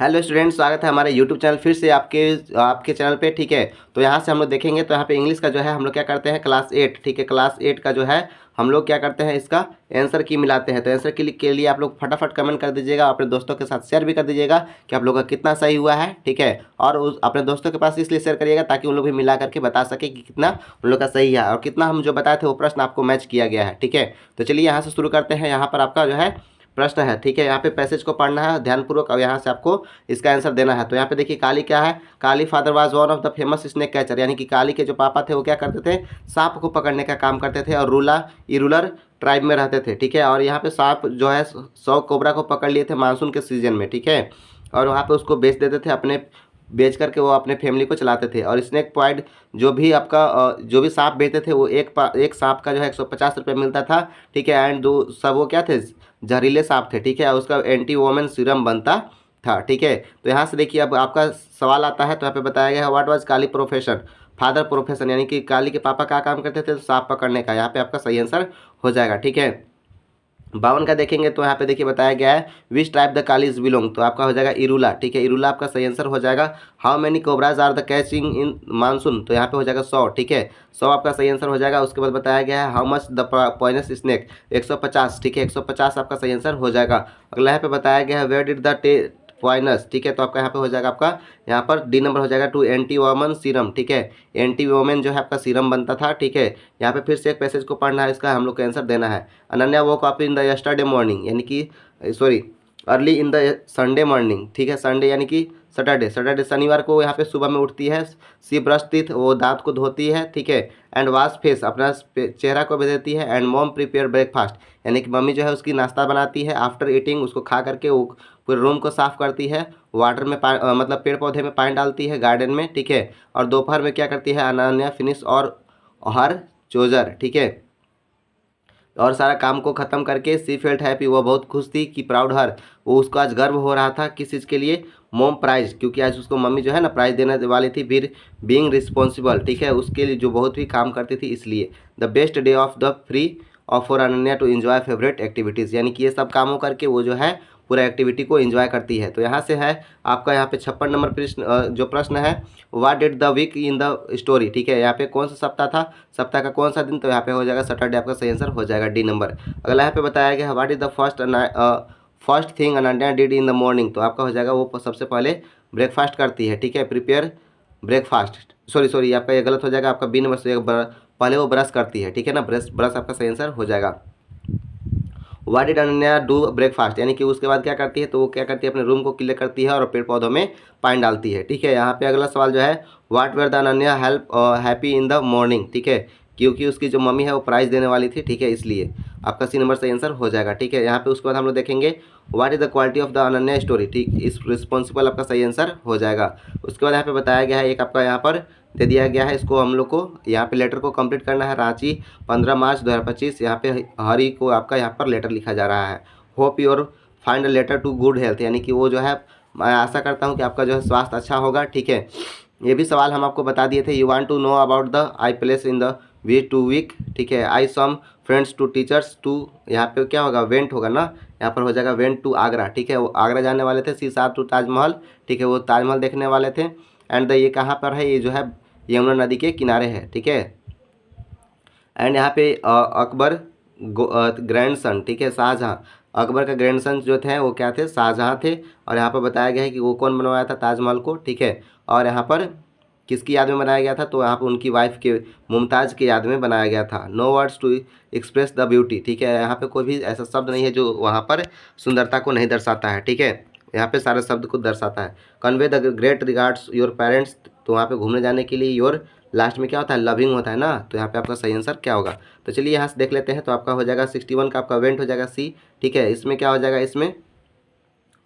Hello student, स्वागत है हमारे यूट्यूब चैनल फिर से आपके चैनल पे। ठीक है, तो यहाँ से हम लोग देखेंगे। तो यहाँ पे इंग्लिश का जो है हम लोग क्या करते हैं, क्लास 8। ठीक है, क्लास 8 का जो है हम लोग क्या करते हैं, इसका आंसर की मिलाते हैं। तो आंसर के लिए आप लोग फटाफट कमेंट कर दीजिएगा, अपने दोस्तों के साथ शेयर भी कर दीजिएगा कि आप लोग का कितना सही हुआ है। ठीक है, और उस अपने दोस्तों के पास इसलिए शेयर करिएगा ताकि उन लोग भी मिला करके बता सके कि कितना उन लोग का सही है और कितना हम जो बताए थे वो प्रश्न आपको मैच किया गया है। ठीक है, तो चलिए यहाँ से शुरू करते हैं। यहाँ पर आपका जो है प्रश्न है। ठीक है, यहाँ पे पैसेज को पढ़ना है ध्यानपूर्वक और यहाँ से आपको इसका आंसर देना है। तो यहाँ पे देखिए, काली क्या है, Kali father was one of the famous snake catcher, यानी कि काली के जो पापा थे वो क्या करते थे, सांप को पकड़ने का काम करते थे और रूलर ट्राइब में रहते थे। ठीक है, और यहाँ पे सांप जो है 100 कोबरा को पकड़ लिए थे मानसून के सीजन में। ठीक है, और वहाँ पे उसको बेच देते थे, अपने बेच करके वो अपने फैमिली को चलाते थे। और स्नेक पॉइंट जो भी आपका जो भी सांप बेचते थे वो एक सांप का जो है 150 रुपये मिलता था। ठीक है, एंड दो सब वो क्या थे, जहरीले सांप थे। ठीक है, और उसका एंटी वोमेन सीरम बनता था। ठीक है, तो यहाँ से देखिए अब आपका सवाल आता है। तो यहाँ पे बताया गया है what was Kali profession, father profession, यानी कि काली के पापा क्या काम करते थे, तो सांप पकड़ने का। यहाँ पे आपका सही आंसर हो जाएगा। ठीक है, 52 का देखेंगे तो यहाँ पे देखिए बताया गया है which tribe the kalij belong, तो आपका हो जाएगा इरूला। ठीक है, इरूला आपका सही आंसर हो जाएगा। How many cobras are the catching in monsoon, तो यहाँ पे हो जाएगा 100। ठीक है, 100 आपका सही आंसर हो जाएगा। उसके बाद बताया गया है how much the poisonous snake, 150। ठीक है, 150 आपका सही आंसर हो जाएगा। अगला यहाँ पे बताया गया है वेयर डिड द पॉइनस। ठीक है, तो आपका यहाँ पे हो जाएगा, आपका यहाँ पर डी नंबर हो जाएगा टू एंटी वोमन सीरम। ठीक है, एंटी वोमेन जो है आपका सीरम बनता था। ठीक है, यहाँ पे फिर से एक पैसेज को पढ़ना है, इसका हम लोग को आंसर देना है। Ananya woke up in the yesterday morning, यानी कि sorry early in the Sunday morning. ठीक है, संडे यानी कि सैटरडे शनिवार को यहाँ पे सुबह में उठती है। सी ब्रश टीथ, वो दांत को धोती है। ठीक है, एंड वॉश फेस, अपना चेहरा को भी देती है। एंड मॉम प्रिपेयर ब्रेकफास्ट, यानी कि मम्मी जो है उसकी नाश्ता बनाती है। आफ्टर ईटिंग, उसको खा करके वो पूरे रूम को साफ करती है। वाटर में मतलब पेड़ पौधे में पानी डालती है गार्डन में। ठीक है, और दोपहर में क्या करती है, अनन्या फिनिश और हर चोजर। ठीक है, और सारा काम को ख़त्म करके सी फेल्ट हैप्पी, वो बहुत खुश थी कि प्राउड हर, वो उसको आज गर्व हो रहा था। किस चीज़ के लिए, मोम प्राइज, क्योंकि आज उसको मम्मी जो है ना प्राइज देने वाली थी। फिर बीइंग रिस्पॉन्सिबल, ठीक है, उसके लिए जो बहुत भी काम करती थी इसलिए। The best day of the free of for Ananya to enjoy favourite activities, यानी कि ये सब कामों करके वो जो है पूरा एक्टिविटी को एंजॉय करती है। तो यहाँ से है आपका यहाँ पे 56 नंबर प्रश्न, जो प्रश्न है what did the week in the story. ठीक है, यहाँ पे कौन सा सप्ताह था, सप्ताह का कौन सा दिन, तो यहाँ पे हो जाएगा सैटरडे, आपका सही आंसर हो जाएगा डी नंबर। अगला यहाँ पे बताया गया है what is the first thing Ananya did in the morning, तो आपका हो जाएगा वो सबसे पहले ब्रेकफास्ट करती है। ठीक है, प्रिपेयर ब्रेकफास्ट, सॉरी आपका ये गलत हो जाएगा, आपका बी नंबर से पहले वो ब्रश करती है। ठीक है ना, ब्रश आपका सही आंसर हो जाएगा। What did Ananya do breakfast, यानी कि उसके बाद क्या करती है, तो वो क्या करती है, अपने रूम को क्लियर करती है और पेड़ पौधों में पानी डालती है। ठीक है, यहाँ पे अगला सवाल जो है what were the Ananya help happy in the morning. ठीक है, क्योंकि उसकी जो मम्मी है वो प्राइज़ देने वाली थी। ठीक है, इसलिए आपका सी नंबर सही आंसर हो जाएगा। ठीक है, यहाँ पे उसके बाद हम लोग देखेंगे what is the quality of the Ananya story. ठीक, इस रिस्पॉन्सिबल आपका सही आंसर हो जाएगा। उसके बाद यहाँ पे बताया गया है, एक आपका यहाँ पर दे दिया गया है, इसको हम लोग को यहाँ पे लेटर को कंप्लीट करना है। रांची 15 मार्च 2025, यहाँ पे हरी को आपका यहाँ पर लेटर लिखा जा रहा है। Hope your find a letter to good health, यानी कि वो जो है मैं आशा करता हूँ कि आपका जो है स्वास्थ्य अच्छा होगा। ठीक है, ये भी सवाल हम आपको बता दिए थे। You want to know about the I place in the we two week. ठीक है, I some friends two teachers too, यहाँ पे क्या होगा, वेंट होगा ना, यहाँ पर हो जाएगा वेंट टू आगरा। ठीक है, वो आगरा जाने वाले थे। सी सात टू ताजमहल, ठीक है, वो ताजमहल देखने वाले थे। एंड ये कहाँ पर है, ये जो है यमुना नदी के किनारे है। ठीक है, एंड यहाँ पे अकबर ग्रैंडसन, ठीक है, शाहजहाँ, अकबर का ग्रैंडसन जो थे वो क्या थे, शाहजहाँ थे। और यहाँ पर बताया गया है कि वो कौन बनवाया था ताजमहल को। ठीक है, और यहाँ पर किसकी याद में बनाया गया था, तो यहाँ पर उनकी वाइफ के मुमताज़ की याद में बनाया गया था। No words to express the beauty, ठीक है, यहाँ पे कोई भी ऐसा शब्द नहीं है जो वहाँ पर सुंदरता को नहीं दर्शाता है। ठीक है, यहाँ पे सारे शब्द को दर्शाता है। Convey the great regards your parents, तो वहाँ पे घूमने जाने के लिए योर लास्ट में क्या होता है, लविंग होता है ना, तो यहाँ पे आपका सही आंसर क्या होगा। तो चलिए यहाँ से देख लेते हैं। तो आपका हो जाएगा 61 का आपका वेंट हो जाएगा सी। ठीक है, इसमें क्या हो जाएगा, इसमें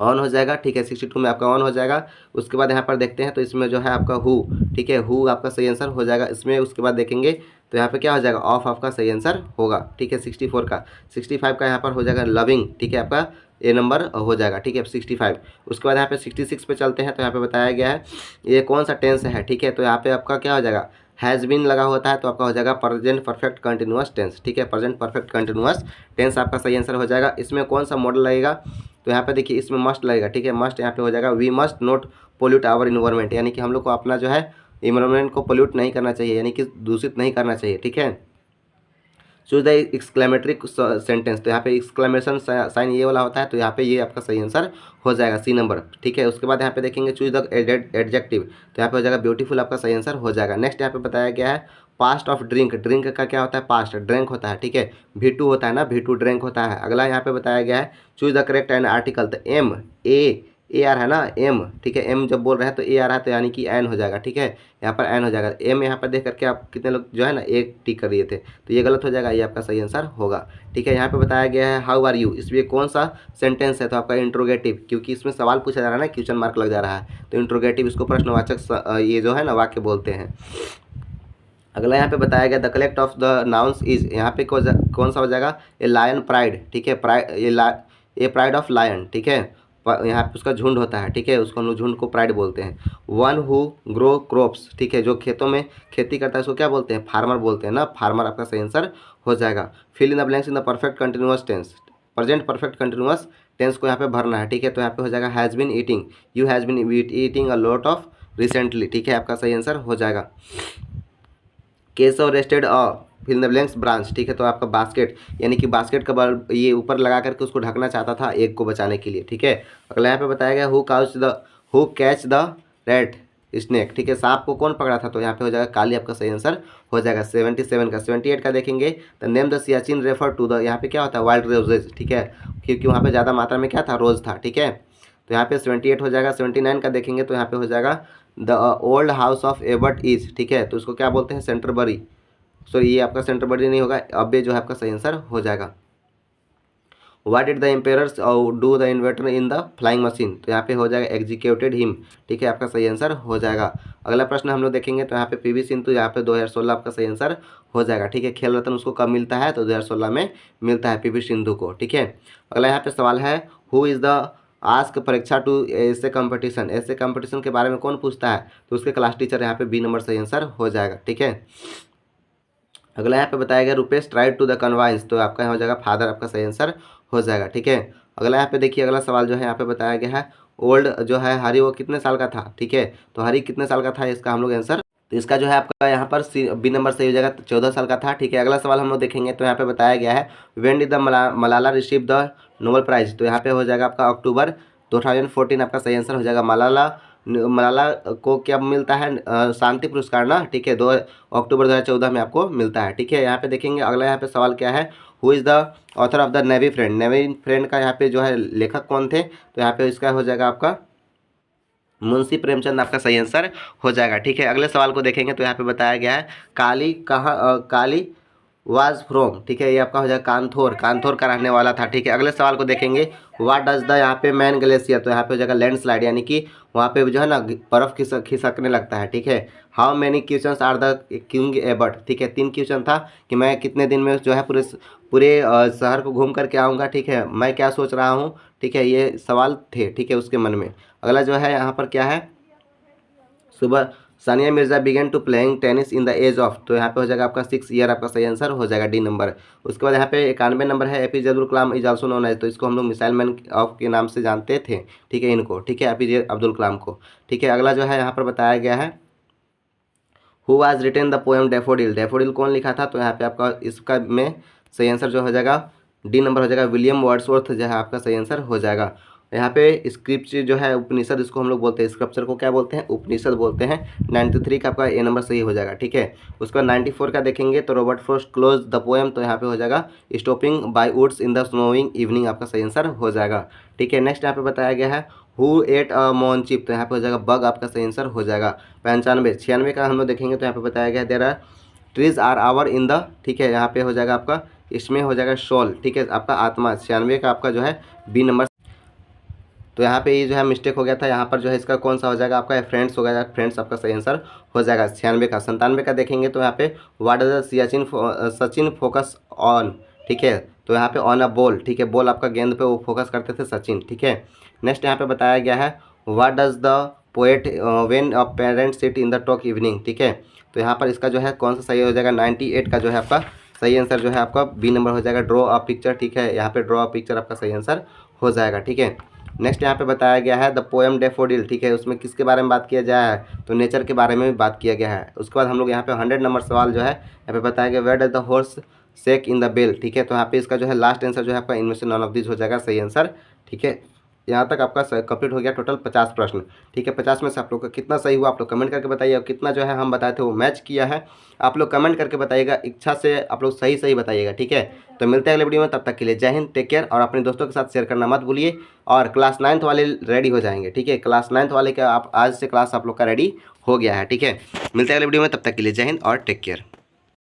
ऑन हो जाएगा। ठीक है, 62 में आपका ऑन हो जाएगा। उसके बाद यहाँ पर देखते हैं तो इसमें जो है आपका हु, ठीक है, हु आपका सही आंसर हो जाएगा इसमें। उसके बाद देखेंगे तो यहाँ पे क्या हो जाएगा, ऑफ आपका सही आंसर होगा। ठीक है, 64 का, 65 का यहाँ पर हो जाएगा लविंग। ठीक है, आपका ए नंबर हो जाएगा। ठीक है, 65। उसके बाद यहाँ पे 66 पे चलते हैं। तो यहाँ पे बताया गया है ये कौन सा टेंस है। ठीक है, तो यहाँ पे आपका क्या हो जाएगा, हैज़ बीन लगा होता है तो आपका हो जाएगा प्रेजेंट परफेक्ट कंटिन्यूअस टेंस, ठीक है, प्रेजेंट परफेक्ट कंटिन्यूअस टेंस आपका सही आंसर हो जाएगा। इसमें कौन सा मॉडल लगेगा, तो यहाँ पे देखिए इसमें मस्ट लगेगा, ठीक है, मस्ट यहाँ पे हो जाएगा we must not pollute our environment, यानी कि हम लोग को अपना जो है इन्वायरमेंट को पोल्यूट नहीं करना चाहिए, यानी कि दूषित नहीं करना चाहिए, ठीक है। चूज द एक्सक्लेमेटरी सेंटेंस, तो यहाँ पे एक्सक्लेमेशन साइन ये वाला होता है, तो यहाँ पे ये आपका सही आंसर हो जाएगा सी नंबर, ठीक है। उसके बाद यहाँ पे देखेंगे चूज द एडजेक्टिव, तो यहाँ पे हो जाएगा ब्यूटीफुल आपका सही आंसर हो जाएगा। नेक्स्ट यहाँ पे बताया गया है पास्ट ऑफ ड्रिंक, ड्रिंक का क्या होता है, पास्ट ड्रिंक होता है, ठीक है, V2 होता है ना, V2 ड्रिंक होता है। अगला यहाँ पे बताया गया है choose the correct and article, तो ए आर है ना, एम, ठीक है, एम जब बोल रहे हैं तो ए आ रहा है तो यानी कि एन हो जाएगा, ठीक है, यहाँ पर एन हो जाएगा। एम यहाँ पर देख करके आप कितने लोग जो है ना एक टिक कर दिए थे, तो ये गलत हो जाएगा, ये आपका सही आंसर होगा, ठीक है। यहाँ पे बताया गया है हाउ आर यू, इसमें कौन सा सेंटेंस है, तो आपका इंट्रोगेटिव, क्योंकि इसमें सवाल पूछा जा रहा है ना, क्वेश्चन मार्क लग जा रहा है, तो इंट्रोगेटिव इसको प्रश्नवाचक ये जो है ना वाक्य बोलते हैं। अगला यहाँ पे बताया गया the collect of the nouns is, यहाँ पे कौन सा हो जाएगा, ए लायन प्राइड, ठीक है, ए प्राइड ऑफ लायन, ठीक है, यहाँ पे उसका झुंड होता है, ठीक है, उसको हम लोग झुंड को प्राइड बोलते हैं। वन हु ग्रो क्रॉप्स, ठीक है, जो खेतों में खेती करता है उसको क्या बोलते हैं, फार्मर बोलते हैं ना, फार्मर आपका सही आंसर हो जाएगा। Fill in the blanks in the perfect continuous tense, present perfect continuous tense को यहाँ पे भरना है, ठीक है, तो यहाँ पे हो जाएगा has been eating, you has been eating a lot of recently, ठीक है, आपका सही आंसर हो जाएगा। Keshav rested fill the blanks branch, ठीक है, तो आपका बास्केट, यानी कि बास्केट का बल ये ऊपर लगा करके उसको ढकना चाहता था एग को बचाने के लिए, ठीक है। अगला यहाँ पे बताया गया who catch the red snake, ठीक है, सांप को कौन पकड़ा था, तो यहाँ पे हो जाएगा काली, आपका सही आंसर हो जाएगा। 77 का 78 का देखेंगे तो name the Siachen refer to the, यहाँ पे क्या होता है वाइल्ड रोजेज, ठीक है, क्योंकि वहाँ पे ज़्यादा मात्रा में क्या था रोज था, ठीक है, तो यहाँ पे 78 हो जाएगा। 79 का देखेंगे तो यहाँ पे हो जाएगा the old house of Ebert is, ठीक है, तो उसको क्या बोलते हैं सेंटरबरी, सॉरी ये आपका सेंटरबरी नहीं होगा, अब ये जो है आपका सही आंसर हो जाएगा। What did the empires do the inventor in the flying machine, तो यहाँ पे हो जाएगा एग्जीक्यूटेड हिम, ठीक है, आपका सही आंसर हो जाएगा। अगला प्रश्न हम लोग देखेंगे तो यहाँ पे पीवी सिंधु, यहाँ पे 2016 आपका सही आंसर हो जाएगा, ठीक है। खेल रत्न उसको कब मिलता है, तो 2016 में मिलता है पीवी सिंधु को, ठीक है। अगला यहाँ पे सवाल है हु इज़ द आस्क परीक्षा टू ऐसे कंपटीशन, ऐसे कंपटीशन के बारे में कौन पूछता है, तो उसके क्लास टीचर, यहाँ पे बी नंबर सही आंसर हो जाएगा, ठीक है। अगला यहाँ पे बताया गया रुपेश ट्राइड टू द कन्वाइंस, तो आपका यहाँ हो जाएगा फादर, आपका सही आंसर हो जाएगा, ठीक है। अगला यहाँ पे देखिए अगला सवाल जो है यहाँ पे बताया गया है ओल्ड जो है हरी वो कितने साल का था, ठीक है, तो हरी कितने साल का था इसका हम लोग आंसर, तो इसका जो है आपका यहाँ पर बी नंबर सही हो जाएगा, 14 साल का था, ठीक है। अगला सवाल हम लोग देखेंगे तो यहाँ पे बताया गया है when did the Malala receive the Nobel prize, तो यहाँ पे हो जाएगा आपका अक्टूबर 2014, आपका सही आंसर हो जाएगा। मलाला को क्या मिलता है शांति पुरस्कार ना, ठीक है, 2 अक्टूबर 2014 में आपको मिलता है, ठीक है। यहाँ पे देखेंगे अगला यहाँ पे सवाल क्या है who is the author of the navy friend, navy friend का यहाँ पे जो है लेखक कौन थे, तो यहाँ पे इसका हो जाएगा आपका मुंशी प्रेमचंद, आपका सही आंसर हो जाएगा, ठीक है। अगले सवाल को देखेंगे तो यहाँ पे बताया गया है काली कहाँ काली वाज फ्रॉम, ठीक है, ये आपका हो जाएगा कानथोर, कानथोर का रहने वाला था, ठीक है। अगले सवाल को देखेंगे व्हाट डज द यहाँ पे मैन ग्लेशियर, तो यहाँ पे हो जाएगा लैंडस्लाइड, यानी कि वहाँ पे जो है ना बर्फ खिसकने लगता है, ठीक है। How many questions are the king Ebert, ठीक है, 3 क्वेश्चन था कि मैं कितने दिन में जो है पूरे पूरे शहर को घूम करके आऊँगा, ठीक है, मैं क्या सोच रहा हूँ, ठीक है, ये सवाल थे, ठीक है, उसके मन में। अगला जो है यहाँ पर क्या है सुबह Sania Mirza began to playing tennis in the age of, तो यहाँ पे हो जाएगा आपका 6 ईयर, आपका सही आंसर हो जाएगा डी नंबर। उसके बाद यहाँ पे 91 नंबर है APJ Abdul Kalam is also known as, तो इसको हम लोग मिसाइल मैन ऑफ के नाम से जानते थे, ठीक है, इनको, ठीक है, एपीजे अब्दुल कलाम को, ठीक है। अगला जो है यहाँ पर बताया गया है who was written the poem daffodil, daffodil कौन लिखा था, तो यहाँ पे आपका इसका में सही आंसर जो हो जाएगा डी नंबर हो जाएगा विलियम वर्ड्सवर्थ, जो है आपका सही आंसर हो जाएगा। यहाँ पे स्क्रिप्ट जो है उपनिषद, इसको हम लोग बोलते हैं, स्क्रप्चर को क्या बोलते हैं, उपनिषद बोलते हैं। 93 का आपका ए नंबर सही हो जाएगा, ठीक है। उसके बाद 94 का देखेंगे तो Robert Frost close the poem, तो यहाँ पे हो जाएगा stopping by woods in the snowing evening, आपका सही आंसर हो जाएगा, ठीक है। नेक्स्ट यहाँ पे बताया गया है हु एट अ मॉनचिप, तो यहाँ पे हो जाएगा बग, आपका सही आंसर हो जाएगा। 95 का हम लोग देखेंगे तो यहाँ पे बताया गया there are trees are our in the, ठीक है, यहाँ पे हो जाएगा आपका इसमें हो जाएगा शॉल, ठीक है, आपका आत्मा। 96 का आपका जो है बी नंबर, तो यहाँ पे ये जो है मिस्टेक हो गया था, यहाँ पर जो है इसका कौन सा हो जाएगा आपका फ्रेंड्स हो गया, फ्रेंड्स आपका सही आंसर हो जाएगा। 96 का 97 का देखेंगे तो यहाँ पे what does Sachin focus on, ठीक है, तो यहाँ पे ऑन अ बॉल, ठीक है, बॉल आपका गेंद पे वो फोकस करते थे सचिन, ठीक है। नेक्स्ट यहाँ पे बताया गया है what does the poet when a parent sit in the talk evening, ठीक है। तो यहाँ पर इसका जो है कौन सा सही हो जाएगा, 98 का जो है आपका सही आंसर जो है आपका बी नंबर हो जाएगा, ड्रॉ अ पिक्चर, ठीक है। यहाँ पे ड्रॉ अ पिक्चर आपका सही आंसर हो जाएगा, ठीक है। नेक्स्ट यहाँ पे बताया गया है द पोएम डैफोडिल, ठीक है। उसमें किसके बारे में बात किया जाए है, तो नेचर के बारे में भी बात किया गया है। उसके बाद हम लोग यहाँ पे 100 नंबर सवाल जो है यहाँ पे बताया गया, where does the horse shake in the bell, ठीक है। तो यहाँ पे इसका जो है लास्ट आंसर जो है आपका इनमें से नॉन ऑफ दिस हो जाएगा सही आंसर, ठीक है। यहाँ तक आपका कंप्लीट हो गया टोटल 50 प्रश्न, ठीक है। 50 में से आप लोग का कितना सही हुआ आप लोग कमेंट करके बताइए, और कितना जो है हम बताए थे वो मैच किया है आप लोग कमेंट करके बताइएगा, इच्छा से आप लोग सही सही बताइएगा, ठीक है। तो मिलते हैं अगले वीडियो में, तब तक के लिए जय हिंद, टेक केयर, और अपने दोस्तों के साथ शेयर करना मत भूलिए। और क्लास 9th वाले रेडी हो जाएंगे, ठीक है। क्लास 9th वाले का आप आज से क्लास आप लोग का रेडी हो गया है, ठीक है। मिलते हैं अगले वीडियो में, तब तक के लिए जय हिंद और टेक केयर।